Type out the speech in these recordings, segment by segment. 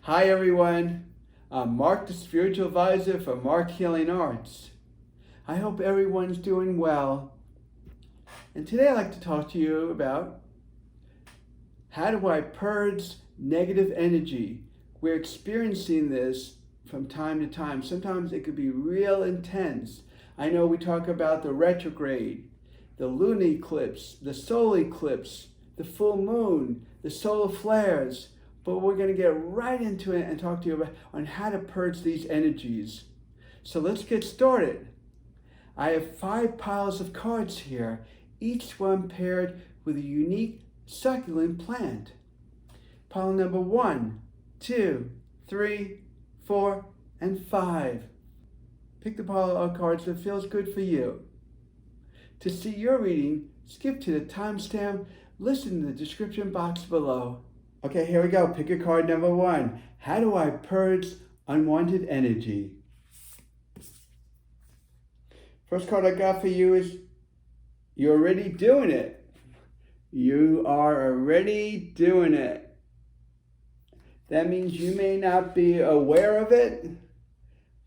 Hi everyone, I'm Marc, the Spiritual Advisor for Marc Healing Arts. I hope everyone's doing well. And today I'd like to talk to you about how do I purge negative energy. We're experiencing this from time to time. Sometimes it could be real intense. I know we talk about the retrograde, the lunar eclipse, the solar eclipse, the full moon, the solar flares. But we're going to get right into it and talk to you about on how to purge these energies. So let's get started. I have 5 piles of cards here, each one paired with a unique succulent plant. Pile number 1, 2, 3, 4, and 5. Pick the pile of cards that feels good for you. To see your reading, skip to the timestamp, listen to the description box below. Okay, here we go. Pick your card number 1. How do I purge unwanted energy? First card I got for you is you're already doing it. You are already doing it. That means you may not be aware of it,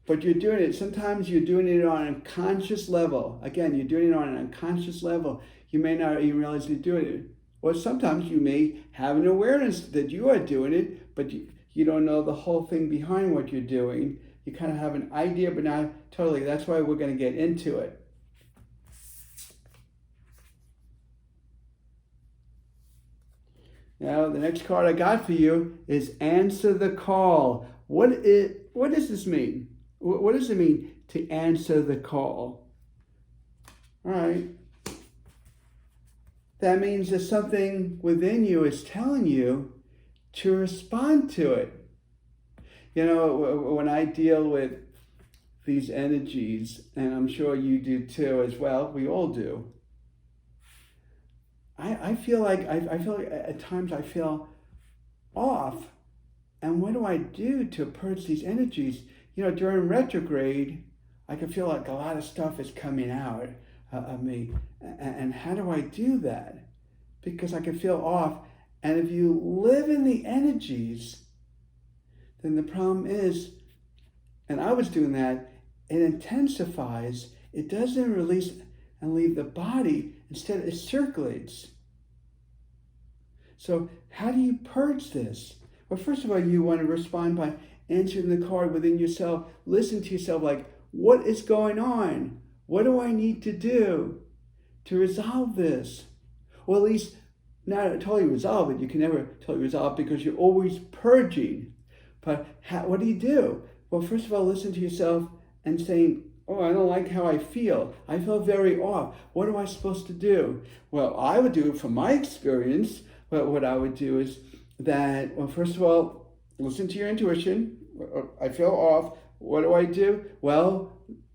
but you're doing it. Sometimes you're doing it on an unconscious level. Again, you're doing it on an unconscious level. You may not even realize you're doing it. Or sometimes you may have an awareness that you are doing it, but you don't know the whole thing behind what you're doing. You kind of have an idea, but not totally. That's why we're going to get into it. Now, the next card I got for you is Answer the Call. What does this mean? What does it mean to answer the call? All right. That means that something within you is telling you to respond to it. You know, when I deal with these energies, and I'm sure you do too as well, we all do, I feel like at times I feel off. And what do I do to purge these energies? You know, during retrograde, I can feel like a lot of stuff is coming out of me. And how do I do that? Because I can feel off. And if you live in the energies, then the problem is, and I was doing that, it intensifies. It doesn't release and leave the body. Instead, it circulates. So how do you purge this? Well, first of all, you want to respond by answering the card within yourself. Listen to yourself like, what is going on? What do I need to do to resolve this? Or at least not totally resolve it. You can never totally resolve it because you're always purging. But what do you do? Well, first of all, listen to yourself and saying, oh, I don't like how I feel. I feel very off. What am I supposed to do? Well, I would do, from my experience, what I would do is that, well, first of all, listen to your intuition. I feel off. What do I do? Well,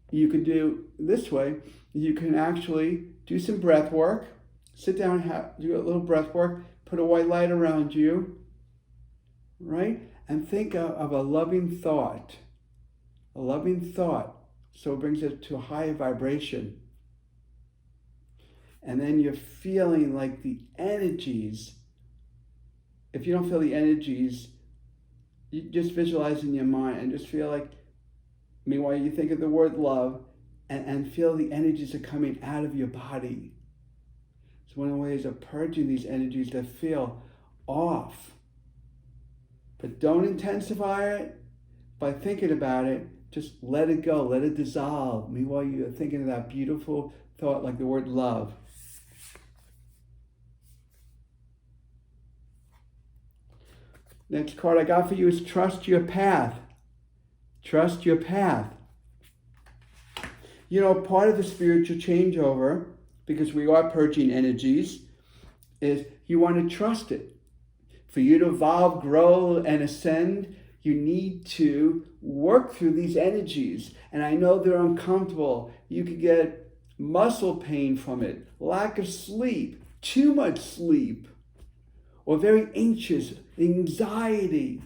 you can do this way. You can actually do some breath work. Sit down, do a little breath work. Put a white light around you, right? And think of a loving thought. A loving thought. So it brings it to a higher vibration. And then you're feeling like the energies. If you don't feel the energies, you just visualize in your mind and just feel like, meanwhile, you think of the word love and feel the energies are coming out of your body. It's one of the ways of purging these energies that feel off. But don't intensify it by thinking about it. Just let it go, let it dissolve. Meanwhile, you're thinking of that beautiful thought like the word love. Next card I got for you is Trust Your Path. Trust your path. You know, part of the spiritual changeover, because we are purging energies, is you want to trust it. For you to evolve, grow, and ascend, you need to work through these energies. And I know they're uncomfortable. You could get muscle pain from it, lack of sleep, too much sleep, or very anxious, anxiety.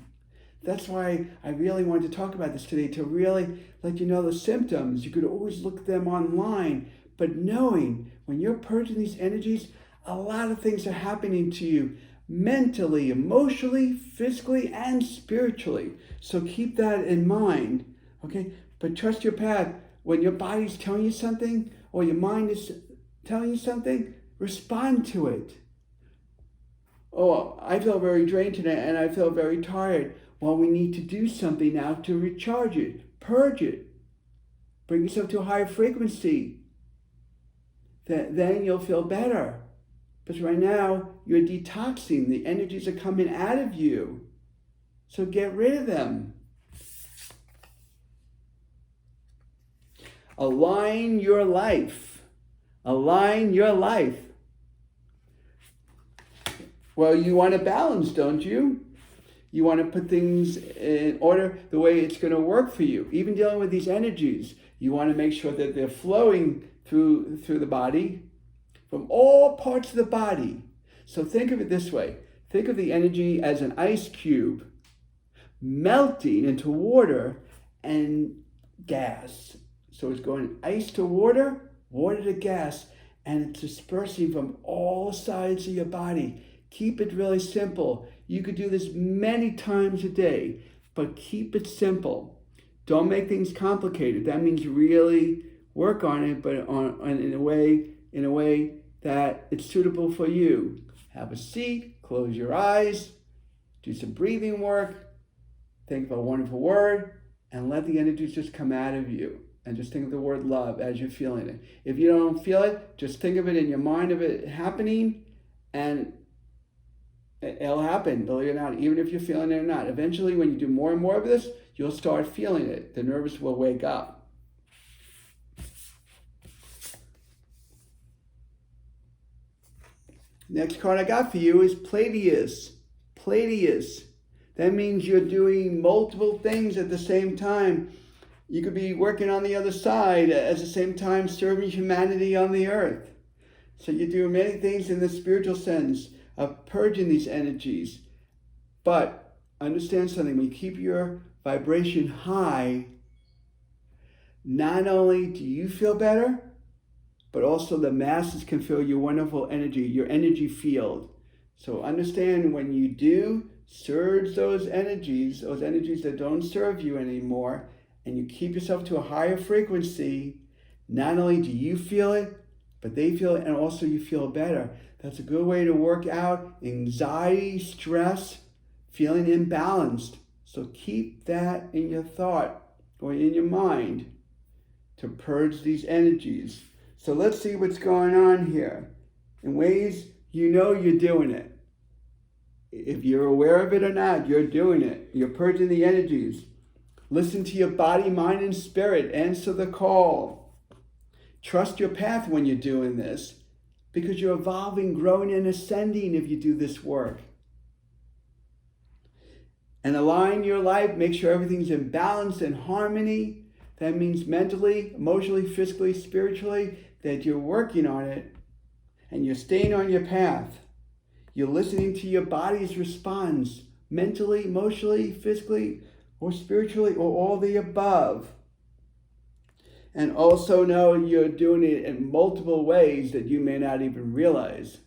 That's why I really wanted to talk about this today, to really let you know the symptoms. You could always look them online, but knowing when you're purging these energies, a lot of things are happening to you. mentally, emotionally, physically, and spiritually. So keep that in mind, okay? But trust your path. When your body's telling you something or your mind is telling you something, respond to it. Oh, I feel very drained today and I feel very tired. Well, we need to do something now to recharge it, purge it, bring yourself to a higher frequency. Then you'll feel better. Because right now, you're detoxing. The energies are coming out of you. So get rid of them. Align your life. Align your life. Well, you want to balance, don't you? You want to put things in order the way it's going to work for you. Even dealing with these energies, you want to make sure that they're flowing through the body, from all parts of the body. So think of it this way. Think of the energy as an ice cube melting into water and gas. So it's going ice to water, water to gas, and it's dispersing from all sides of your body. Keep it really simple. You could do this many times a day, but keep it simple. Don't make things complicated. That means really work on it, but in a way that it's suitable for you. Have a seat, close your eyes, do some breathing work, think of a wonderful word, and let the energies just come out of you. And just think of the word love as you're feeling it. If you don't feel it, just think of it in your mind of it happening, and it'll happen, believe it or not, even if you're feeling it or not. Eventually, when you do more and more of this, you'll start feeling it. The nerves will wake up. Next card I got for you is Pleiades. Pleiades. That means you're doing multiple things at the same time. You could be working on the other side at the same time serving humanity on the earth. So you're doing many things in the spiritual sense of purging these energies. But understand something, when you keep your vibration high, not only do you feel better, but also the masses can feel your wonderful energy, your energy field. So understand, when you do surge those energies that don't serve you anymore, and you keep yourself to a higher frequency, not only do you feel it, but they feel it, and also you feel better. That's a good way to work out anxiety, stress, feeling imbalanced. So keep that in your thought or in your mind to purge these energies. So let's see what's going on here. In ways you know you're doing it. If you're aware of it or not, you're doing it. You're purging the energies. Listen to your body, mind, and spirit. Answer the call. Trust your path when you're doing this, because you're evolving, growing, and ascending if you do this work. And align your life. Make sure everything's in balance and harmony. That means mentally, emotionally, physically, spiritually, that you're working on it and you're staying on your path. You're listening to your body's response, mentally, emotionally, physically, or spiritually, or all the above. And also know you're doing it in multiple ways that you may not even realize.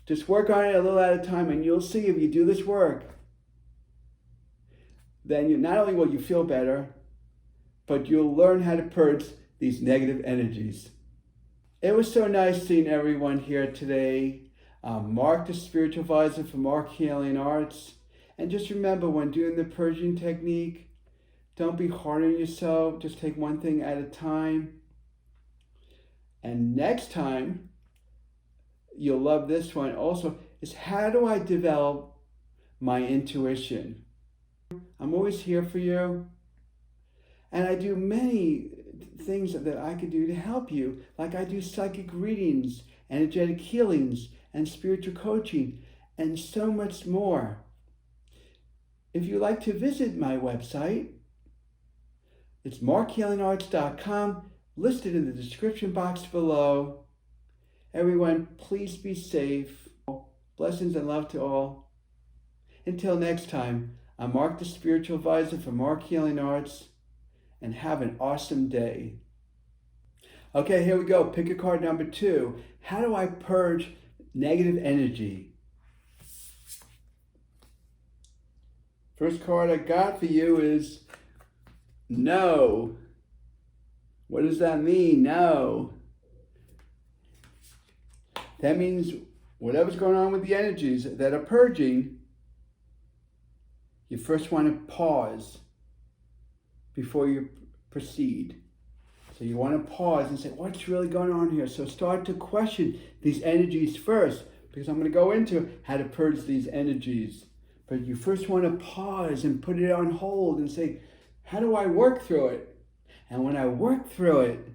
Just work on it a little at a time, and you'll see if you do this work, then not only will you feel better, but you'll learn how to purge these negative energies. It was so nice seeing everyone here today. Marc, the spiritual advisor for Marc Healing Arts. And just remember, when doing the purging technique, don't be hard on yourself. Just take one thing at a time. And next time, you'll love this one also, is how do I develop my intuition? I'm always here for you. And I do many things that I could do to help you. Like I do psychic readings, energetic healings, and spiritual coaching, and so much more. If you'd like to visit my website, it's marchealingarts.com, listed in the description box below. Everyone, please be safe. Blessings and love to all. Until next time, I'm Marc, the spiritual advisor for Marc Healing Arts, and have an awesome day. Okay, here we go. Pick a card number 2. How do I purge negative energy. First card I got for you is no. What does that mean? No. That means whatever's going on with the energies that are purging, you first want to pause before you proceed. So you want to pause and say, what's really going on here? So start to question these energies first, because I'm going to go into how to purge these energies. But you first want to pause and put it on hold and say, how do I work through it? And when I work through it,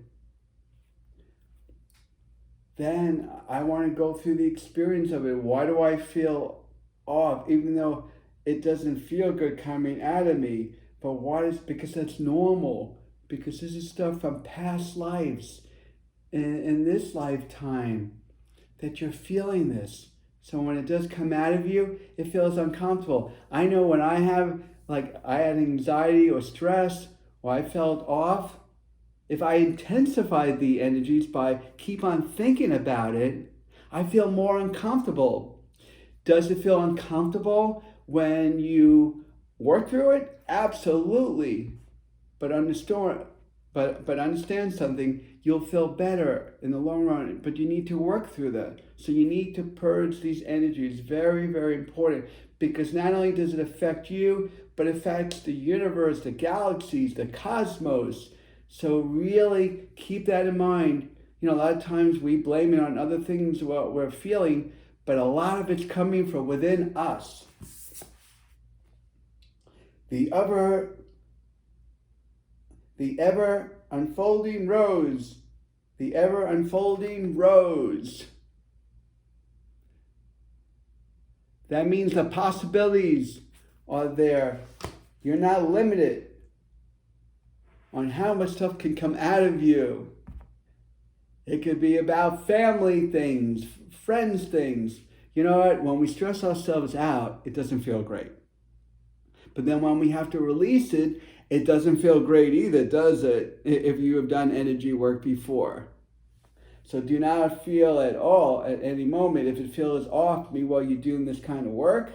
then I want to go through the experience of it. Why do I feel off, even though it doesn't feel good coming out of me? But why is because that's normal. Because this is stuff from past lives, in this lifetime, that you're feeling this. So when it does come out of you, it feels uncomfortable. I know when I had anxiety or stress, or I felt off, if I intensified the energies by keep on thinking about it, I feel more uncomfortable. Does it feel uncomfortable when you work through it? Absolutely. But understand something, you'll feel better in the long run, but you need to work through that. So you need to purge these energies. Very, very important, because not only does it affect you, but it affects the universe, the galaxies, the cosmos. So really keep that in mind. You know, a lot of times we blame it on other things what we're feeling, but a lot of it's coming from within us. The ever unfolding rose. The ever unfolding rose. That means the possibilities are there. You're not limited on how much stuff can come out of you. It could be about family things, friends things. You know what? When we stress ourselves out, it doesn't feel great. But then when we have to release it, it doesn't feel great either, does it? If you have done energy work before. So do not feel at all at any moment if it feels off me while you're doing this kind of work.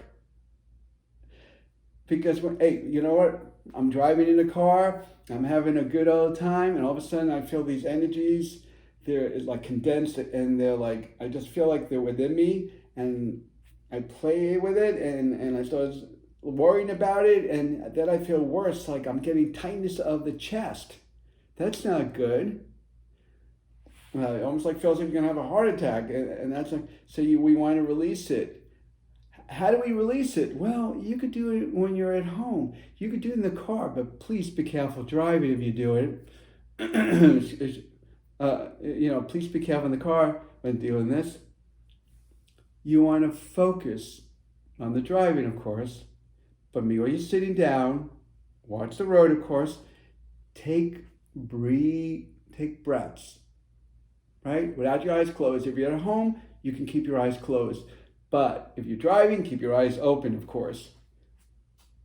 Because, hey, you know what? I'm driving in a car, I'm having a good old time, and all of a sudden I feel these energies, they're like condensed, and they're like, I just feel like they're within me, and I play with it, and I start worrying about it, and then I feel worse, like I'm getting tightness of the chest. That's not good. It almost like feels like you're gonna have a heart attack, and that's like, so we want to release it. How do we release it? Well, you could do it when you're at home. You could do it in the car, but please be careful driving if you do it. Please be careful in the car when doing this. You want to focus on the driving, of course, but while you're sitting down, watch the road, of course. Take breaths, right? Without your eyes closed. If you're at home, you can keep your eyes closed. But if you're driving, keep your eyes open, of course.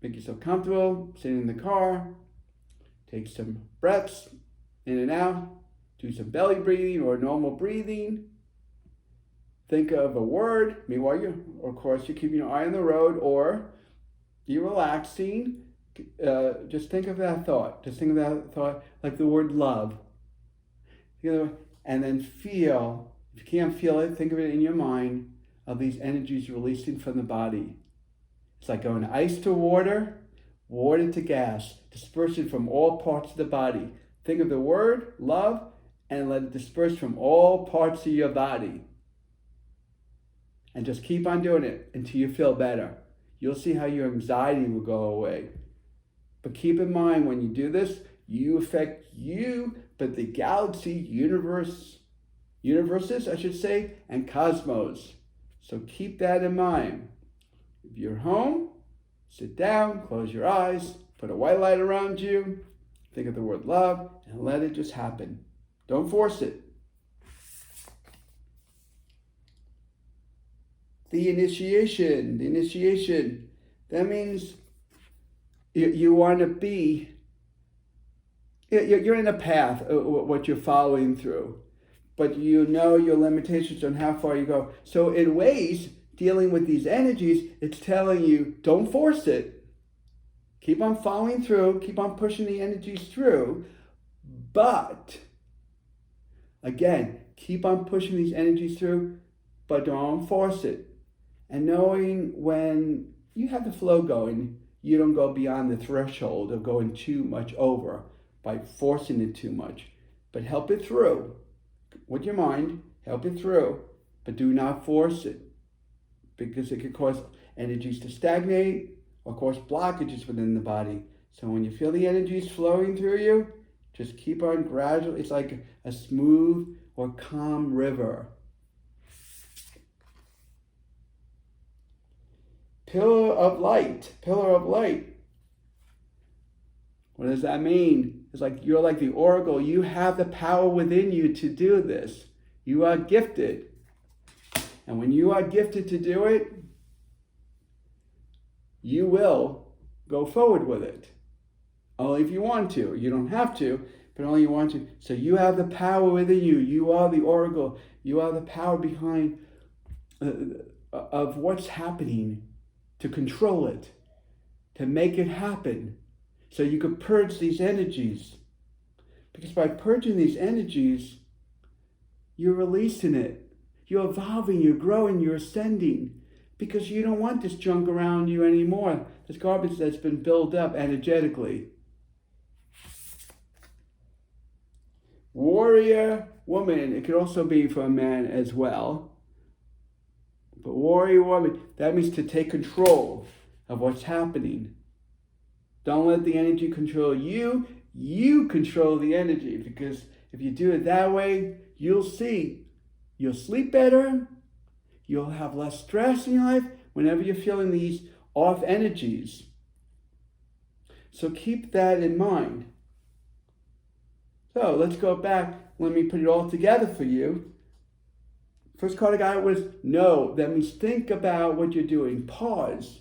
Make yourself comfortable, sitting in the car. Take some breaths in and out. Do some belly breathing or normal breathing. Think of a word. Meanwhile, of course, you're keeping your eye on the road, or you're relaxing. Just think of that thought. Just think of that thought like the word love. And then feel. If you can't feel it, think of it in your mind, of these energies releasing from the body. It's like going ice to water, water to gas, dispersing from all parts of the body. Think of the word, love, and let it disperse from all parts of your body. And just keep on doing it until you feel better. You'll see how your anxiety will go away. But keep in mind, when you do this, you affect you, but the galaxy, universes, I should say, and cosmos. So keep that in mind. If you're home, sit down, close your eyes, put a white light around you, think of the word love, and let it just happen. Don't force it. The initiation, that means you want to be, you're in a path, what you're following through. but you know your limitations on how far you go. So in ways, dealing with these energies, it's telling you, don't force it. Keep on following through, keep on pushing the energies through, but again, keep on pushing these energies through, but don't force it. And knowing when you have the flow going, you don't go beyond the threshold of going too much over by forcing it too much, but help it through. With your mind, help it through, but do not force it, because it could cause energies to stagnate or cause blockages within the body. So when you feel the energies flowing through you, just keep on gradually. It's like a smooth or calm river. Pillar of light, pillar of light. What does that mean? It's like you're like the oracle. You have the power within you to do this. You are gifted. And when you are gifted to do it, you will go forward with it. Only if you want to. You don't have to, but only you want to. So you have the power within you. You are the oracle. You are the power behind of what's happening, to control it, to make it happen. So you could purge these energies. Because by purging these energies, you're releasing it. You're evolving, you're growing, you're ascending. Because you don't want this junk around you anymore. This garbage that's been built up energetically. Warrior woman. It could also be for a man as well. But warrior woman, that means to take control of what's happening. Don't let the energy control you. You control the energy, because if you do it that way, you'll see. You'll sleep better. You'll have less stress in your life whenever you're feeling these off energies. So keep that in mind. So let's go back. Let me put it all together for you. First card I got was no. That means think about what you're doing. Pause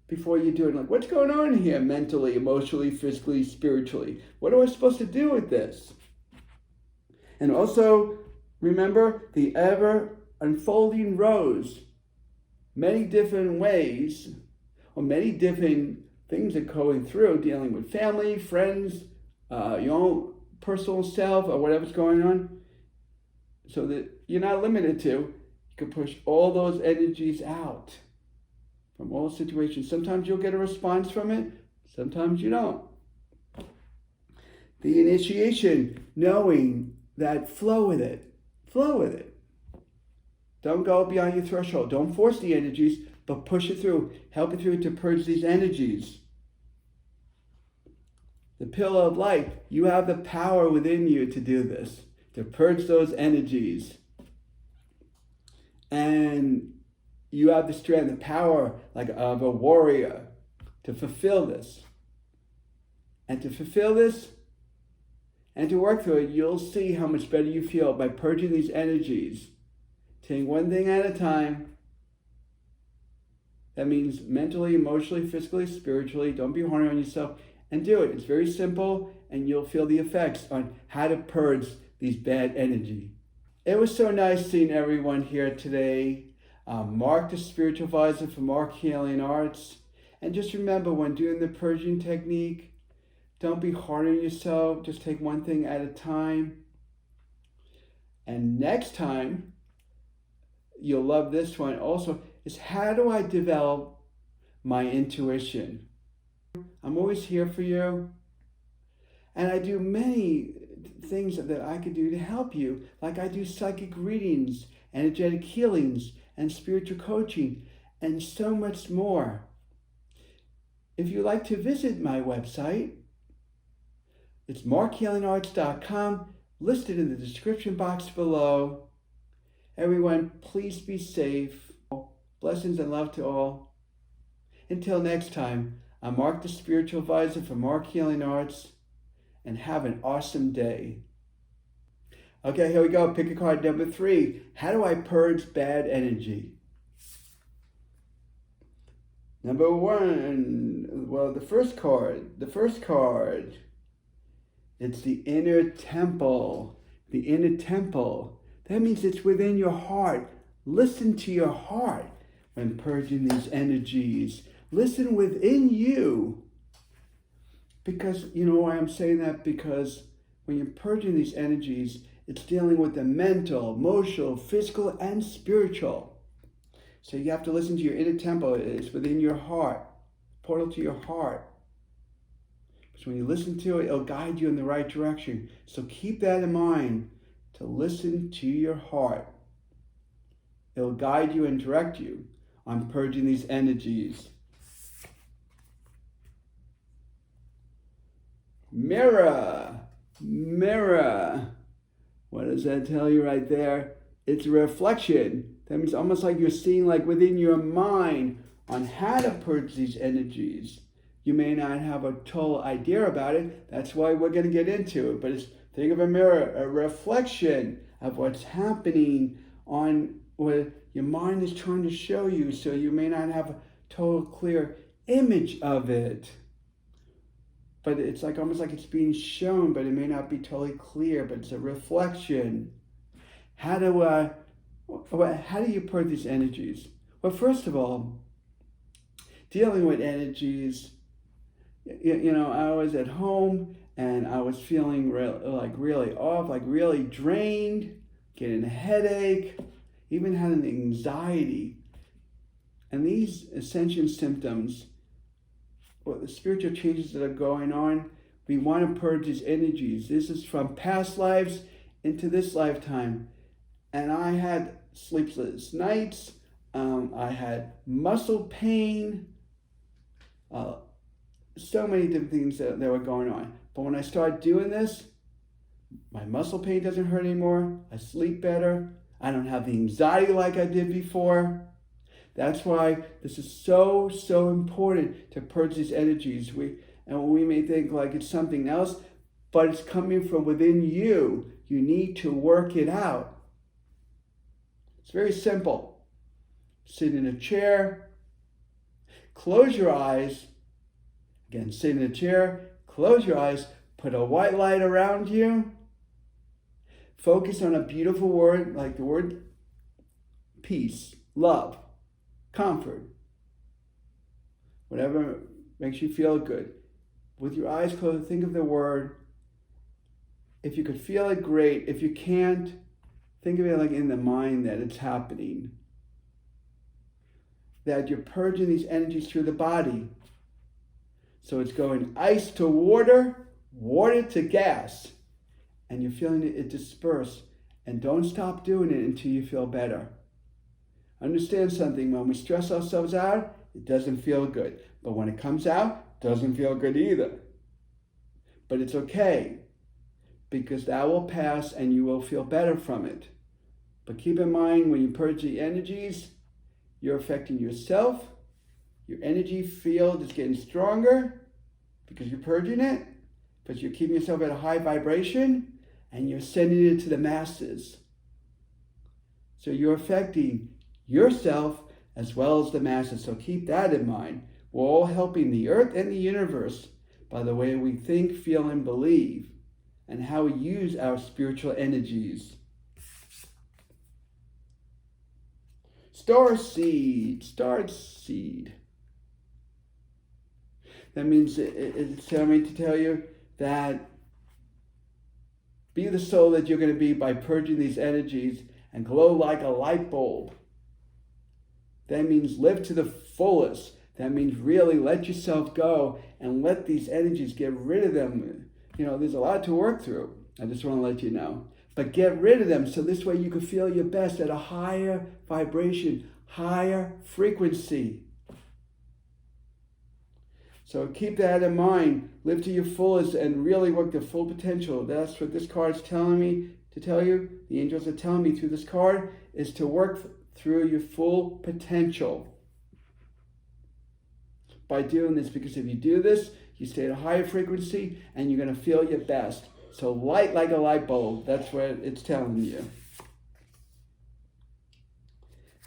before you do it. Like, what's going on here mentally, emotionally, physically, spiritually? What am I supposed to do with this? And also, remember the ever unfolding rose. Many different ways, or many different things are going through, dealing with family, friends, your own personal self, or whatever's going on. So that you're not limited to. You can push all those energies out from all situations. Sometimes you'll get a response from it. Sometimes you don't. The initiation, knowing that, flow with it. Flow with it. Don't go beyond your threshold. Don't force the energies, but push it through. Help it through to purge these energies. The pillar of light. You have the power within you to do this, to purge those energies. And you have the strength, the power like of a warrior to fulfill this. And to fulfill this and to work through it, you'll see how much better you feel by purging these energies. Taking one thing at a time. That means mentally, emotionally, physically, spiritually. Don't be hard on yourself. And do it. It's very simple, and you'll feel the effects on how to purge these bad energy. It was so nice seeing everyone here today. Marc, the spiritual advisor for Marc Healing Arts. And just remember, when doing the purging technique, don't be hard on yourself. Just take one thing at a time. And next time, you'll love this one also, is how do I develop my intuition? I'm always here for you. And I do many things that I could do to help you. Like I do psychic readings, energetic healings, and spiritual coaching, and so much more. If you'd like to visit my website, it's marchealingarts.com, listed in the description box below. Everyone, please be safe. Blessings and love to all. Until next time, I'm Marc, the spiritual advisor for Marc Healing Arts, and have an awesome day. Okay, here we go. Pick a card number 3. How do I purge bad energy? Number 1, well, the first card, it's the inner temple. The inner temple. That means it's within your heart. Listen to your heart when purging these energies. Listen within you. Because, you know why I'm saying that? Because when you're purging these energies, it's dealing with the mental, emotional, physical, and spiritual. So you have to listen to your inner temple. It's within your heart, portal to your heart. So when you listen to it, it'll guide you in the right direction. So keep that in mind, to listen to your heart. It'll guide you and direct you on purging these energies. Mirror. What does that tell you right there? It's a reflection. That means almost like you're seeing like within your mind on how to purge these energies. You may not have a total idea about it. That's why we're going to get into it. But think of a mirror, a reflection of what's happening on what your mind is trying to show you. So you may not have a total clear image of it. But it's like almost like it's being shown, but it may not be totally clear, but it's a reflection. How do you purge these energies? Well, first of all, dealing with energies, I was at home and I was feeling really off, like really drained, getting a headache, even had an anxiety. And these ascension symptoms, the spiritual changes that are going on, we want to purge these energies. This is from past lives into this lifetime. And I had sleepless nights. I had muscle pain. So many different things that were going on. But when I started doing this, my muscle pain doesn't hurt anymore. I sleep better. I don't have the anxiety like I did before. That's why this is so important to purge these energies. We may think like it's something else, but it's coming from within you. You need to work it out. It's very simple. Sit in a chair, close your eyes. Again, sit in a chair, close your eyes, put a white light around you. Focus on a beautiful word, like the word peace, love, comfort, whatever makes you feel good. With your eyes closed, think of the word. If you could feel it, great. If you can't, think of it like in the mind that it's happening. That you're purging these energies through the body. So it's going ice to water, water to gas. And you're feeling it disperse. And don't stop doing it until you feel better. Understand something, when we stress ourselves out, it doesn't feel good. But when it comes out, it doesn't feel good either. But it's okay, because that will pass and you will feel better from it. But keep in mind, when you purge the energies, you're affecting yourself. Your energy field is getting stronger because you're purging it, but you're keeping yourself at a high vibration and you're sending it to the masses. So you're affecting yourself as well as the masses. So keep that in mind. We're all helping the earth and the universe by the way we think, feel, and believe, and how we use our spiritual energies. Star seed. That means it's telling me to tell you that be the soul that you're going to be by purging these energies and glow like a light bulb. That means live to the fullest. That means really let yourself go and let these energies, get rid of them. There's a lot to work through. I just want to let you know. But get rid of them so this way you can feel your best at a higher vibration, higher frequency. So keep that in mind. Live to your fullest and really work the full potential. That's what this card is telling me to tell you. The angels are telling me through this card is to work through your full potential. By doing this, because if you do this, you stay at a higher frequency and you're going to feel your best. So light like a light bulb. That's what it's telling you.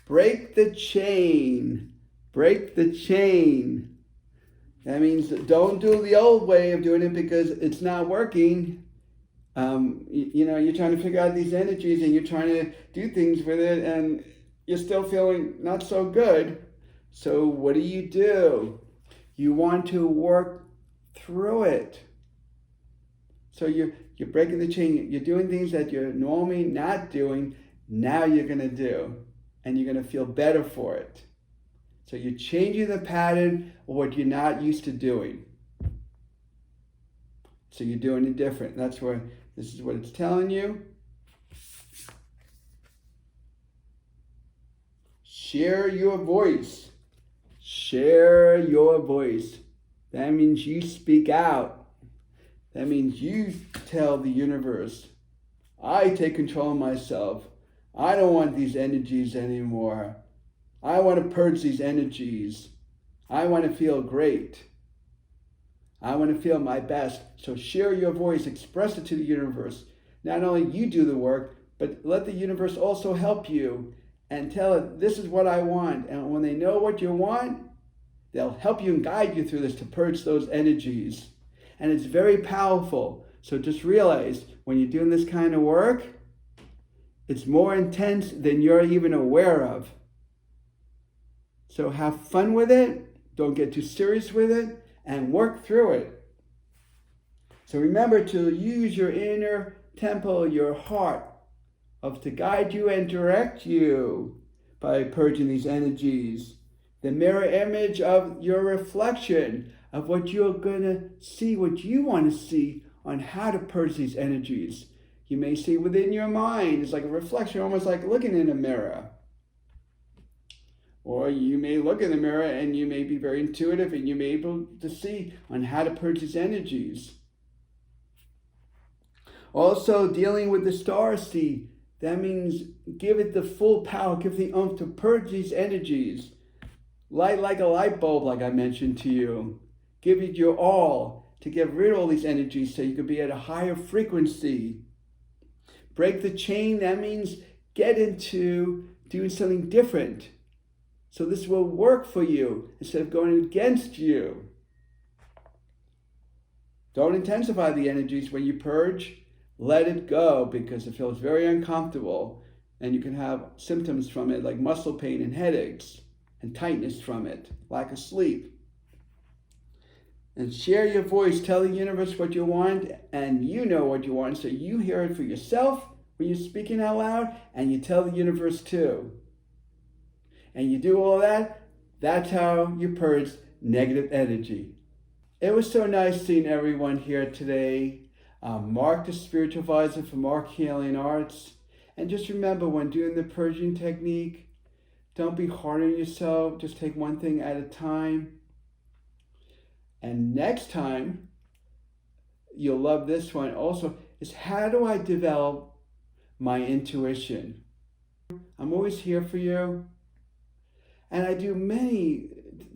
Break the chain. Break the chain. That means don't do the old way of doing it because it's not working. You're trying to figure out these energies and you're trying to do things with it and you're still feeling not so good. So what do? You want to work through it. So you're breaking the chain. You're doing things that you're normally not doing. Now you're going to do. And you're going to feel better for it. So you're changing the pattern of what you're not used to doing. So you're doing it different. That's where this is what it's telling you. Share your voice. Share your voice. That means you speak out. That means you tell the universe, I take control of myself. I don't want these energies anymore. I want to purge these energies. I want to feel great. I want to feel my best. So share your voice, express it to the universe. Not only you do the work, but let the universe also help you and tell it, this is what I want. And when they know what you want, they'll help you and guide you through this to purge those energies. And it's very powerful. So just realize when you're doing this kind of work, it's more intense than you're even aware of. So have fun with it. Don't get too serious with it. And work through it. So remember to use your inner temple, your heart, to guide you and direct you by purging these energies. The mirror image of your reflection of what you're going to see, what you want to see on how to purge these energies. You may see within your mind. It's like a reflection, almost like looking in a mirror. Or you may look in the mirror and you may be very intuitive and you may be able to see on how to purge these energies. Also, dealing with the star seed. That means give it the full power, give the oomph to purge these energies. Light like a light bulb, like I mentioned to you. Give it your all to get rid of all these energies so you can be at a higher frequency. Break the chain. That means get into doing something different. So this will work for you instead of going against you. Don't intensify the energies when you purge. Let it go because it feels very uncomfortable and you can have symptoms from it like muscle pain and headaches and tightness from it, lack of sleep. And share your voice. Tell the universe what you want and you know what you want so you hear it for yourself when you're speaking out loud and you tell the universe too. And you do all that, that's how you purge negative energy. It was so nice seeing everyone here today. Marc, the spiritual advisor for Marc Healing Arts. And just remember, when doing the purging technique, don't be hard on yourself. Just take one thing at a time. And next time, you'll love this one also, is how do I develop my intuition? I'm always here for you. And I do many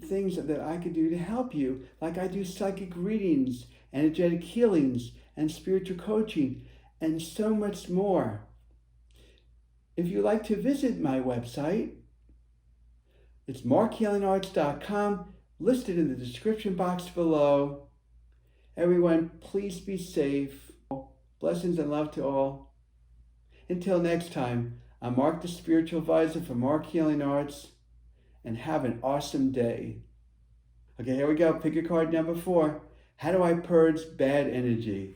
things that I could do to help you. Like I do psychic readings, energetic healings, and spiritual coaching, and so much more. If you'd like to visit my website, it's marchealingarts.com, listed in the description box below. Everyone, please be safe. Blessings and love to all. Until next time, I'm Marc, the spiritual advisor for Marc Healing Arts, and have an awesome day. Okay, here we go. Pick your card number 4. How do I purge bad energy?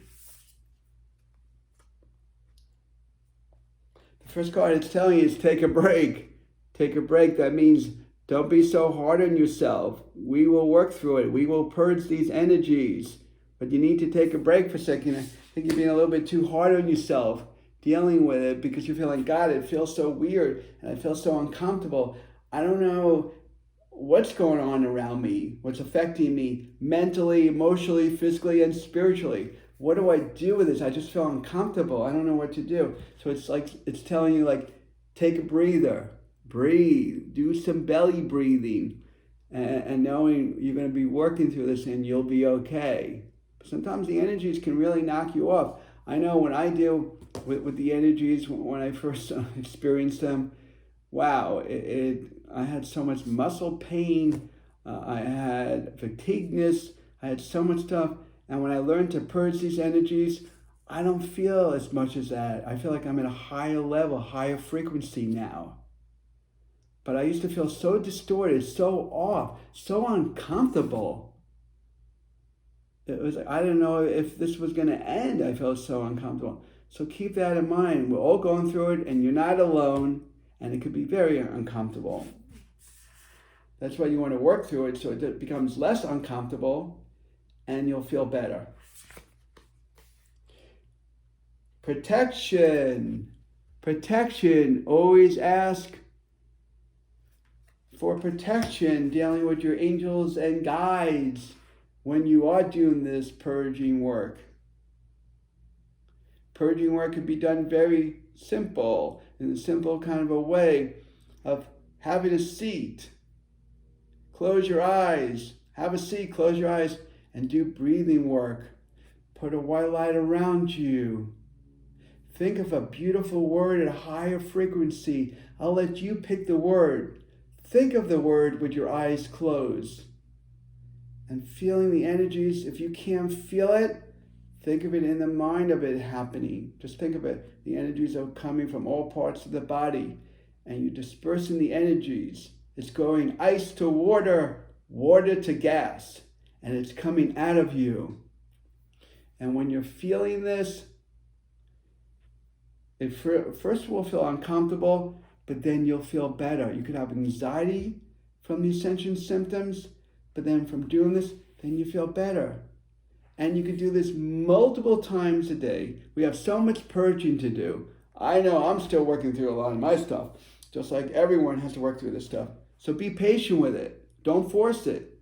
The first card it's telling you is take a break. Take a break. That means don't be so hard on yourself. We will work through it. We will purge these energies. But you need to take a break for a second. I think you're being a little bit too hard on yourself dealing with it because you're feeling, God, it feels so weird and I feel so uncomfortable. I don't know what's going on around me, what's affecting me mentally, emotionally, physically, and spiritually. What do I do with this? I just feel uncomfortable. I don't know what to do. So it's like, it's telling you like, take a breather, breathe, do some belly breathing, and knowing you're going to be working through this and you'll be okay. Sometimes the energies can really knock you off. I know when I deal with the energies, when I first experienced them, wow, I had so much muscle pain, I had fatigueness, I had so much stuff. And when I learned to purge these energies, I don't feel as much as that. I feel like I'm at a higher level, higher frequency now. But I used to feel so distorted, so off, so uncomfortable. It was, I didn't know if this was going to end. I felt so uncomfortable. So keep that in mind. We're all going through it, and you're not alone, and it could be very uncomfortable. That's why you want to work through it so it becomes less uncomfortable, and you'll feel better. Protection. Protection. Always ask for protection, dealing with your angels and guides when you are doing this purging work. Purging work can be done very simple, in a simple kind of a way of having a seat. Close your eyes. Have a seat, close your eyes, and do breathing work. Put a white light around you. Think of a beautiful word at a higher frequency. I'll let you pick the word. Think of the word with your eyes closed. And feeling the energies, if you can't feel it, think of it in the mind of it happening. Just think of it. The energies are coming from all parts of the body. And you're dispersing the energies. It's going ice to water, water to gas. And it's coming out of you. And when you're feeling this, it first will feel uncomfortable, but then you'll feel better. You could have anxiety from the ascension symptoms, but then from doing this, then you feel better. And you can do this multiple times a day. We have so much purging to do. I know I'm still working through a lot of my stuff, just like everyone has to work through this stuff. So be patient with it. Don't force it.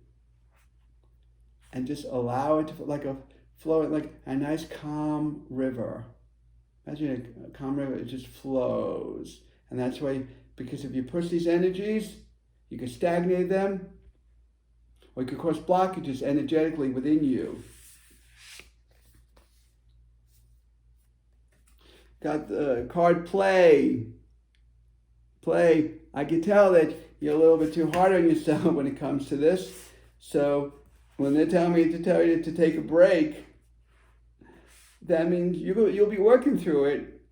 And just allow it to like a flow, like a nice calm river. Imagine a calm river, it just flows. And that's why, because if you push these energies, you can stagnate them, or you can cause blockages energetically within you. Got the card play. Play. I can tell that you're a little bit too hard on yourself when it comes to this. So when they're telling me to tell you to take a break, that means you'll be working through it,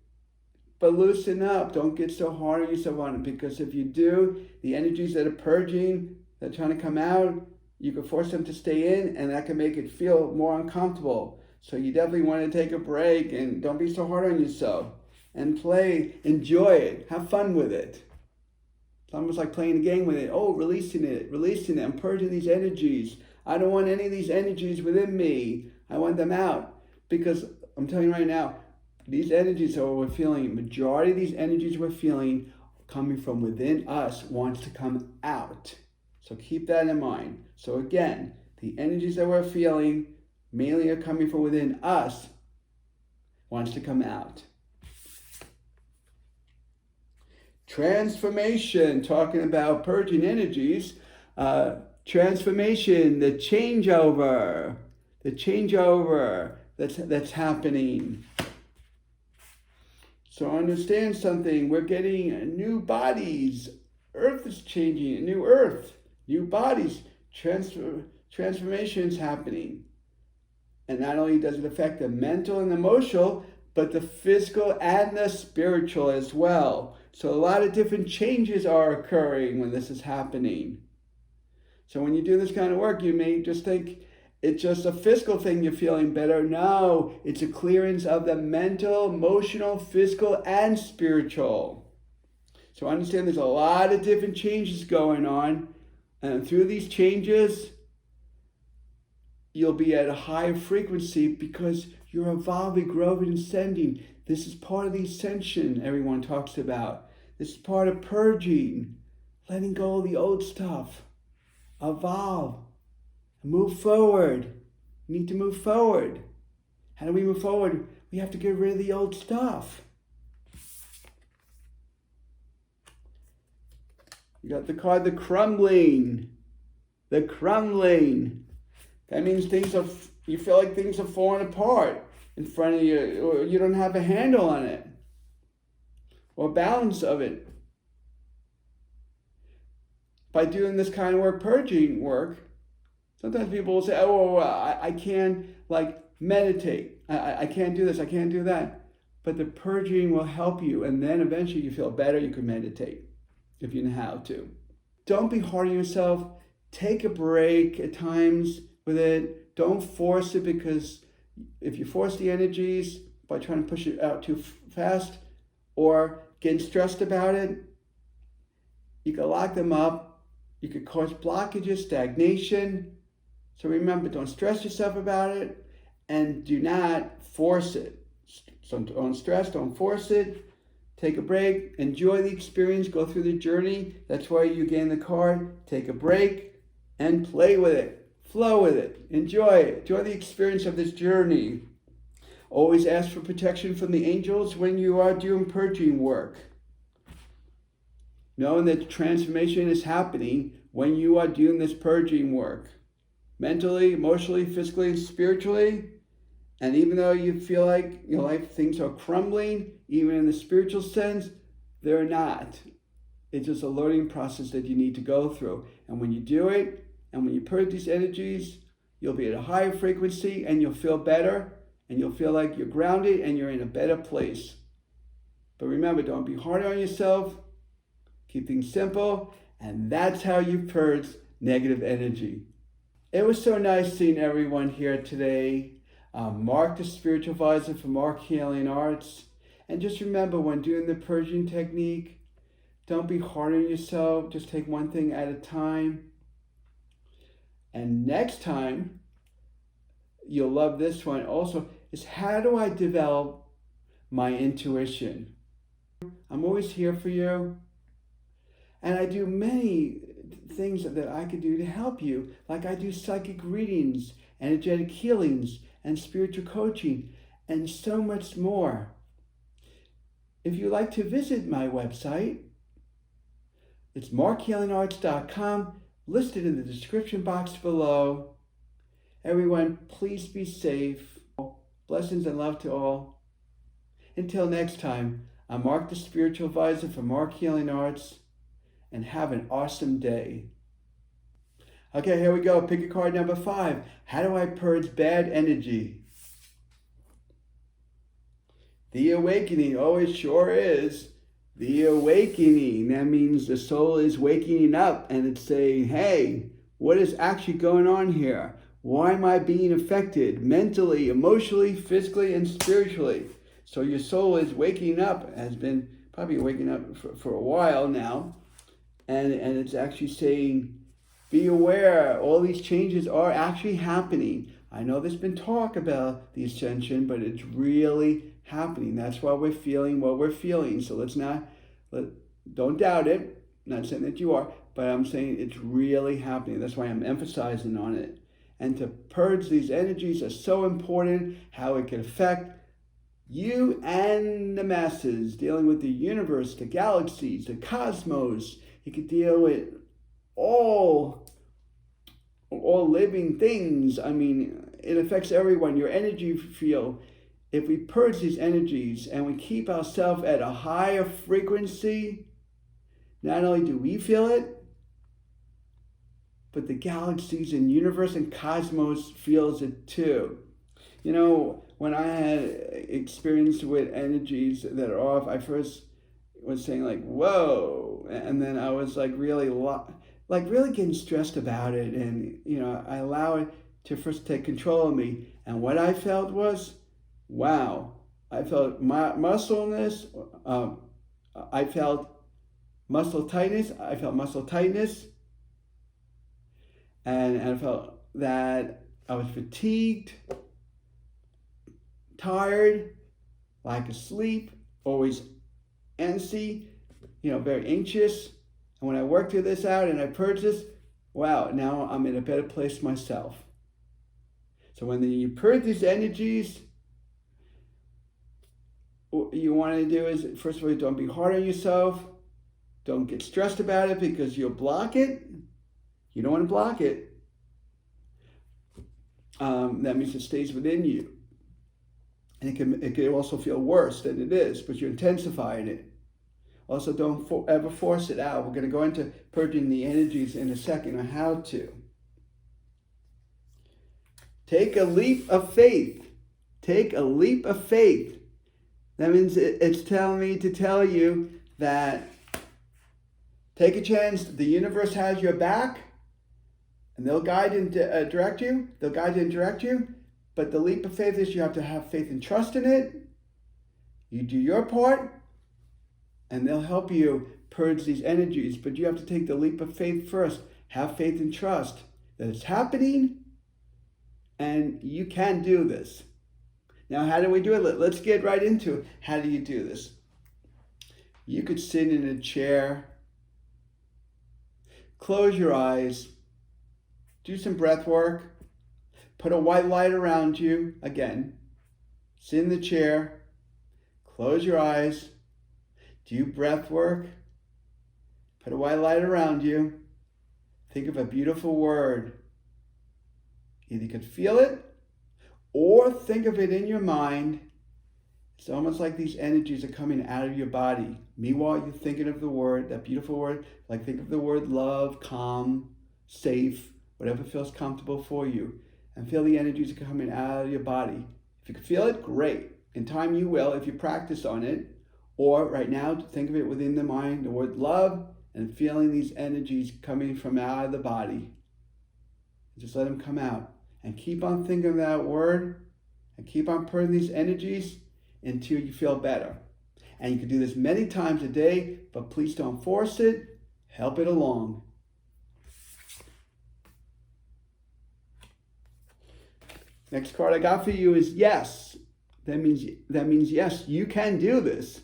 but loosen up. Don't get so hard on yourself on it, because if you do, the energies that are purging, that are trying to come out, you can force them to stay in, and that can make it feel more uncomfortable. So you definitely want to take a break, and don't be so hard on yourself. And play, enjoy it, have fun with it. It's almost like playing a game with it. Oh, releasing it. I'm purging these energies. I don't want any of these energies within me. I want them out. Because I'm telling you right now, these energies that we're feeling, majority of these energies we're feeling coming from within us wants to come out. So keep that in mind. So again, the energies that we're feeling mainly are coming from within us, wants to come out. Transformation, talking about purging energies. Transformation, the changeover that's happening. So understand something. We're getting new bodies. Earth is changing. A new earth, new bodies. Transformation is happening. And not only does it affect the mental and emotional, but the physical and the spiritual as well. So a lot of different changes are occurring when this is happening. So when you do this kind of work, you may just think it's just a physical thing, you're feeling better. No, it's a clearance of the mental, emotional, physical, and spiritual. So understand there's a lot of different changes going on. And through these changes, you'll be at a higher frequency because you're evolving, growing, and ascending. This is part of the ascension everyone talks about. This is part of purging, letting go of the old stuff. Evolve. Move forward. We need to move forward. How do we move forward? We have to get rid of the old stuff. You got the card, the crumbling. The crumbling. That means you feel like things are falling apart in front of you, or you don't have a handle on it, or balance of it. By doing this kind of work, purging work, sometimes people will say, I can't meditate. I can't do this, I can't do that. But the purging will help you, and then eventually you feel better, you can meditate if you know how to. Don't be hard on yourself. Take a break at times with it. Don't force it, because if you force the energies by trying to push it out too fast or getting stressed about it, you can lock them up. You could cause blockages, stagnation. So remember, don't stress yourself about it, and do not force it. So don't stress, don't force it. Take a break, enjoy the experience, go through the journey. That's why you gain the card. Take a break and play with it. Flow with it. Enjoy it. Enjoy the experience of this journey. Always ask for protection from the angels when you are doing purging work. Knowing that transformation is happening when you are doing this purging work. Mentally, emotionally, physically, and spiritually. And even though you feel like your life, things are crumbling, even in the spiritual sense, they're not. It's just a learning process that you need to go through. And when you do it, and when you purge these energies, you'll be at a higher frequency, and you'll feel better, and you'll feel like you're grounded, and you're in a better place. But remember, don't be hard on yourself. Keep things simple, and that's how you purge negative energy. It was so nice seeing everyone here today. Marc, the spiritual advisor for Marc Healing Arts. And just remember, when doing the purging technique, don't be hard on yourself. Just take one thing at a time. And next time, you'll love this one also, is how do I develop my intuition? I'm always here for you. And I do many things that I could do to help you. Like I do psychic readings, energetic healings, and spiritual coaching, and so much more. If you'd like to visit my website, it's marchealingarts.com, listed in the description box below. Everyone, please be safe. Blessings and love to all. Until next time, I'm Marc, the spiritual advisor for Marc Healing Arts, and have an awesome day. Okay, here we go. Pick a card number 5. How do I purge bad energy? The awakening. Oh, it sure is. The awakening. That means the soul is waking up and it's saying, hey, what is actually going on here? Why am I being affected mentally, emotionally, physically, and spiritually? So your soul is waking up, has been probably waking up for a while now. And it's actually saying, be aware, all these changes are actually happening. I know there's been talk about the ascension, but it's really happening. That's why we're feeling what we're feeling. So don't doubt it. I'm not saying that you are, but I'm saying it's really happening. That's why I'm emphasizing on it. And to purge these energies is so important, how it can affect you and the masses, dealing with the universe, the galaxies, the cosmos. You can deal with all living things. I mean, it affects everyone. Your energy field. If we purge these energies and we keep ourselves at a higher frequency, not only do we feel it, but the galaxies and universe and cosmos feels it too. You know, when I had experience with energies that are off, I first was saying like, whoa, and then I was like really getting stressed about it, and I allow it to first take control of me. And what I felt was, wow, I felt muscleness, I felt muscle tightness, and I felt that I was fatigued, tired, lack of sleep, always antsy, very anxious. And when I worked through this out and I purged this, wow, now I'm in a better place myself. So when you purge these energies, what you want to do is, first of all, don't be hard on yourself. Don't get stressed about it because you'll block it. You don't want to block it. That means it stays within you. And it can also feel worse than it is, but you're intensifying it. Also, don't ever force it out. We're going to go into purging the energies in a second on how to. Take a leap of faith. Take a leap of faith. That means it's telling me to tell you that take a chance. The universe has your back, and they'll guide and direct you. They'll guide and direct you. But the leap of faith is you have to have faith and trust in it. You do your part, and they'll help you purge these energies. But you have to take the leap of faith first. Have faith and trust that it's happening, and you can do this. Now, how do we do it? Let's get right into it. How do you do this? You could sit in a chair, close your eyes, do some breath work, put a white light around you. Again, sit in the chair, close your eyes, do breath work, put a white light around you. Think of a beautiful word. Either you could feel it or think of it in your mind. It's almost like these energies are coming out of your body. Meanwhile, you're thinking of the word, that beautiful word. Like think of the word love, calm, safe, whatever feels comfortable for you. And feel the energies are coming out of your body. If you can feel it, great. In time you will if you practice on it. Or right now, think of it within the mind, the word love, and feeling these energies coming from out of the body. Just let them come out. And keep on thinking of that word. And keep on putting these energies until you feel better. And you can do this many times a day, but please don't force it. Help it along. Next card I got for you is yes. That means yes, you can do this.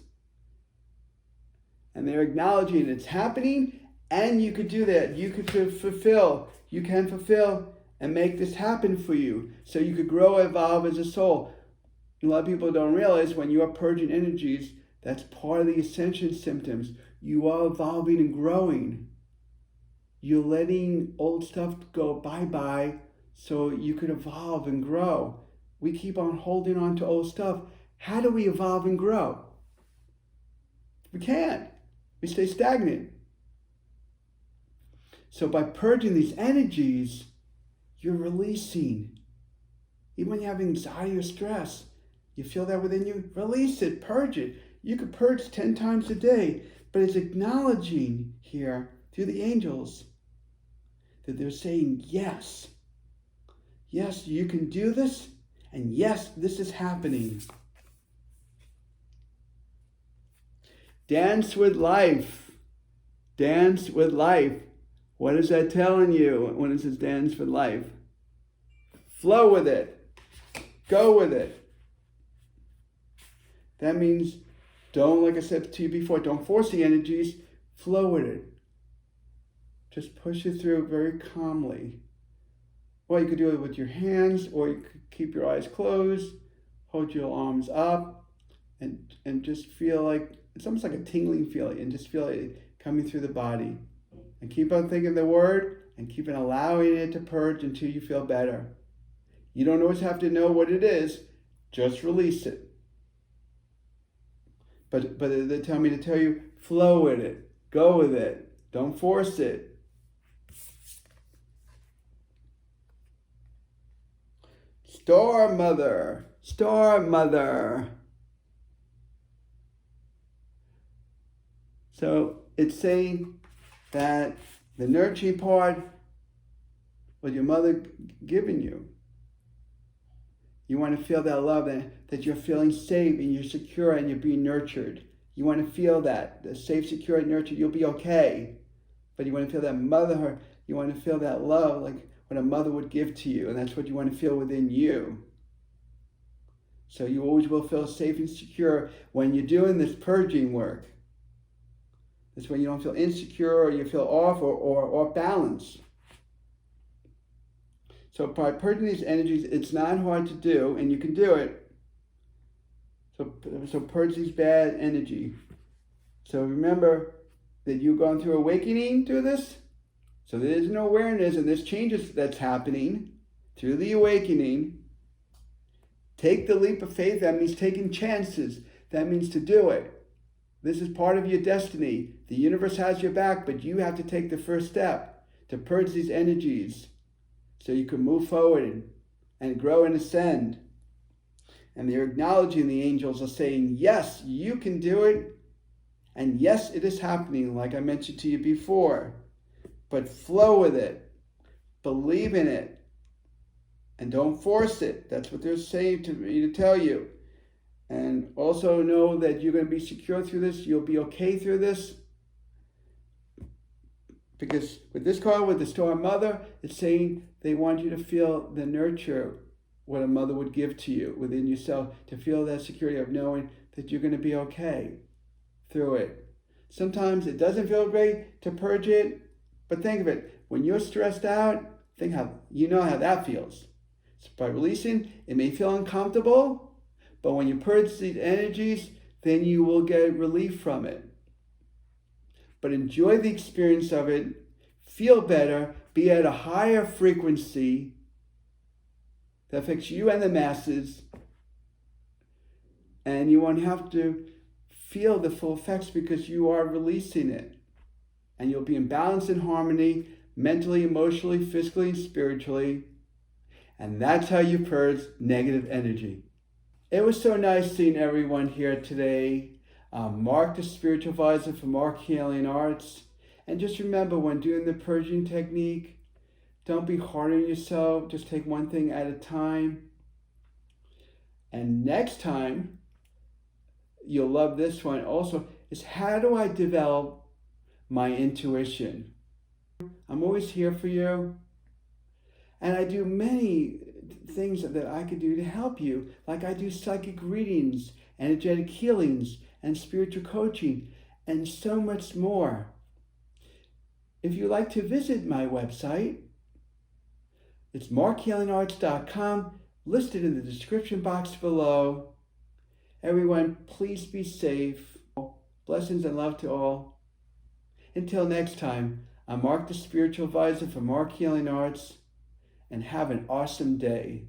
And they're acknowledging it's happening, and you could do that. You can fulfill and make this happen for you. So you could grow, evolve as a soul. A lot of people don't realize when you are purging energies, that's part of the ascension symptoms. You are evolving and growing. You're letting old stuff go bye-bye so you could evolve and grow. We keep on holding on to old stuff. How do we evolve and grow? We can't. We stay stagnant. So by purging these energies, you're releasing. Even when you have anxiety or stress, you feel that within you, release it, purge it. You could purge 10 times a day, but it's acknowledging here through the angels that they're saying, yes, yes, you can do this, and yes, this is happening. Dance with life. Dance with life. What is that telling you when it says dance with life? Flow with it. Go with it. That means don't, like I said to you before, don't force the energies. Flow with it. Just push it through very calmly. Well, you could do it with your hands, or you could keep your eyes closed, hold your arms up, and just feel like, it's almost like a tingling feeling, and just feel it coming through the body. And keep on thinking the word, and keep on allowing it to purge until you feel better. You don't always have to know what it is, just release it. But they tell me to tell you, flow with it, go with it, don't force it. Star Mother, Star Mother. So it's saying that the nurturing part, what your mother given you, you want to feel that love, that you're feeling safe and you're secure and you're being nurtured. You want to feel that, the safe, secure, and nurtured, you'll be okay. But you want to feel that motherhood, you want to feel that love like what a mother would give to you, and that's what you want to feel within you. So you always will feel safe and secure when you're doing this purging work. That's when you don't feel insecure or you feel off or balanced. So by purging these energies, it's not hard to do, and you can do it. So purge these bad energy. So remember that you've gone through awakening through this. So there is an awareness, and there's changes that's happening through the awakening. Take the leap of faith. That means taking chances. That means to do it. This is part of your destiny. The universe has your back, but you have to take the first step to purge these energies so you can move forward and grow and ascend. And they're acknowledging, the angels are saying, yes, you can do it. And yes, it is happening, like I mentioned to you before. But flow with it. Believe in it. And don't force it. That's what they're saying to me to tell you. And also know that you're going to be secure through this. You'll be okay through this. Because with this card, with the Storm Mother, it's saying they want you to feel the nurture, what a mother would give to you within yourself, to feel that security of knowing that you're going to be okay through it. Sometimes it doesn't feel great to purge it, but think of it. When you're stressed out, think how you know how that feels. So by releasing, it may feel uncomfortable, but when you purge these energies, then you will get relief from it. But enjoy the experience of it, feel better, be at a higher frequency that affects you and the masses, and you won't have to feel the full effects because you are releasing it. And you'll be in balance and harmony, mentally, emotionally, physically, and spiritually. And that's how you purge negative energy. It was so nice seeing everyone here today. Marc, the spiritual advisor for Marc Healing Arts. And just remember, when doing the purging technique, don't be hard on yourself. Just take one thing at a time. And next time, you'll love this one also, is how do I develop my intuition? I'm always here for you. And I do many things that I could do to help you. Like I do psychic readings, energetic healings, and spiritual coaching, and so much more. If you'd like to visit my website, it's marchealingarts.com, listed in the description box below. Everyone, please be safe. Blessings and love to all. Until next time, I'm Marc, the spiritual advisor for Marc Healing Arts, and have an awesome day.